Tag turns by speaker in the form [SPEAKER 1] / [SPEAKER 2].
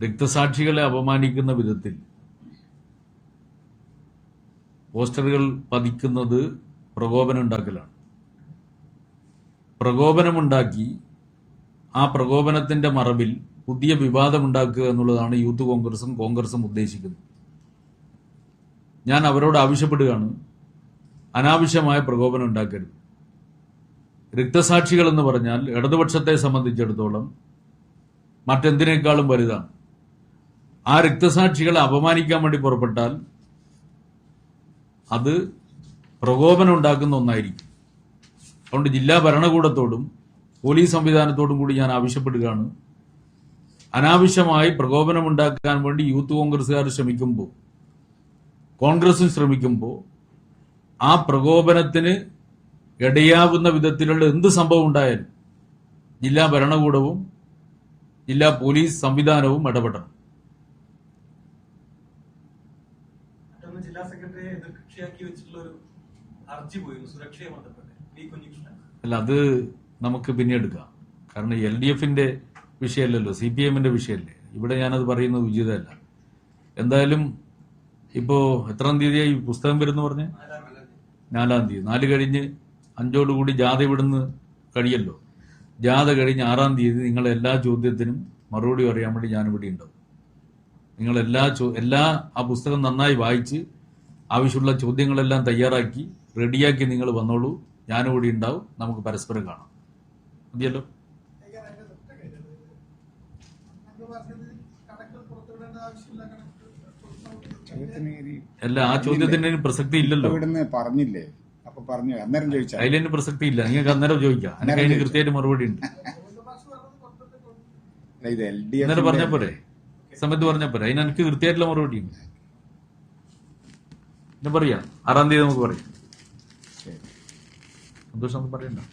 [SPEAKER 1] രക്തസാക്ഷികളെ അപമാനിക്കുന്ന വിധത്തിൽ പോസ്റ്ററുകൾ പതിക്കുന്നത് പ്രകോപനമുണ്ടാക്കലാണ്. പ്രകോപനമുണ്ടാക്കി ആ പ്രകോപനത്തിന്റെ മറവിൽ പുതിയ വിവാദമുണ്ടാക്കുക എന്നുള്ളതാണ് യൂത്ത് കോൺഗ്രസും ഉദ്ദേശിക്കുന്നത്. ഞാൻ അവരോട് ആവശ്യപ്പെടുകയാണ്, അനാവശ്യമായ പ്രകോപനം ഉണ്ടാക്കരുത്. രക്തസാക്ഷികൾ എന്ന് പറഞ്ഞാൽ ഇടതുപക്ഷത്തെ സംബന്ധിച്ചിടത്തോളം മറ്റെന്തിനേക്കാളും വലുതാണ്. ആ രക്തസാക്ഷികളെ അപമാനിക്കാൻ വേണ്ടി പുറപ്പെട്ടാൽ അത് പ്രകോപനം ഉണ്ടാക്കുന്ന ഒന്നായിരിക്കും. അതുകൊണ്ട് ജില്ലാ ഭരണകൂടത്തോടും പോലീസ് സംവിധാനത്തോടും കൂടി ഞാൻ ആവശ്യപ്പെടുകയാണ്, അനാവശ്യമായി പ്രകോപനമുണ്ടാക്കാൻ വേണ്ടി യൂത്ത് കോൺഗ്രസുകാർ ശ്രമിക്കുമ്പോൾ, കോൺഗ്രസും ശ്രമിക്കുമ്പോൾ ആ പ്രകോപനത്തിന് ഇടയാവുന്ന വിധത്തിലുള്ള എന്ത് സംഭവം ഉണ്ടായാലും ജില്ലാ ഭരണകൂടവും ജില്ലാ പോലീസ് സംവിധാനവും ഇടപെടണം.
[SPEAKER 2] ജില്ലാ സെക്രട്ടറിയെ എതിർകക്ഷിയാക്കി വെച്ചിട്ടുള്ള ഒരു ഹർജി പോയിരുന്നു സുരക്ഷയെ ബന്ധപ്പെട്ട്.
[SPEAKER 1] അല്ല, അത് നമുക്ക് പിന്നെ എടുക്കാം. കാരണം LDFന്റെ വിഷയമല്ലല്ലോ, CPMന്റെ വിഷയമല്ലേ. ഇവിടെ ഞാനത് പറയുന്നത് ഉചിതമല്ല. എന്തായാലും ഇപ്പോ എത്രാം തീയതിയായി പുസ്തകം വരുന്നു പറഞ്ഞ്? 4-ാം തീയതി. 4 കഴിഞ്ഞ് 5 ജാഥ ഇവിടുന്ന് കഴിയല്ലോ. ജാഥ കഴിഞ്ഞ് 6-ാം തീയതി നിങ്ങളെ എല്ലാ ചോദ്യത്തിനും മറുപടി പറയാൻ വേണ്ടി ഞാനിവിടെ ഉണ്ടാവും. നിങ്ങൾ എല്ലാ ആ പുസ്തകം നന്നായി വായിച്ച് ആവശ്യമുള്ള ചോദ്യങ്ങളെല്ലാം തയ്യാറാക്കി റെഡിയാക്കി നിങ്ങൾ വന്നോളൂ. ഞാനിവിടെ ഉണ്ടാവും. നമുക്ക് പരസ്പരം കാണാം. മതിയല്ലോ? അല്ല, ആ ചോദ്യത്തിന് പ്രസക്തി ഇല്ലല്ലോ.
[SPEAKER 3] പറഞ്ഞില്ലേ? അപ്പൊ പറഞ്ഞു, അന്നേരം ചോദിച്ചാൽ
[SPEAKER 1] അതിന് പ്രസക്തി ഇല്ല. നിങ്ങൾക്ക് അന്നേരം ചോദിക്കാം. എനിക്ക് അതിന് കൃത്യമായിട്ട് മറുപടി ഉണ്ട്. അന്നേരം പറഞ്ഞ പോരെ, സമയത്ത് പറഞ്ഞ പോരെ. അതിന് എനിക്ക് കൃത്യമായിട്ടുള്ള മറുപടി ഉണ്ട്. പിന്നെ പറയാം, 6-ാം തീയതി നമുക്ക് പറയാം. സന്തോഷം പറയണ്ട.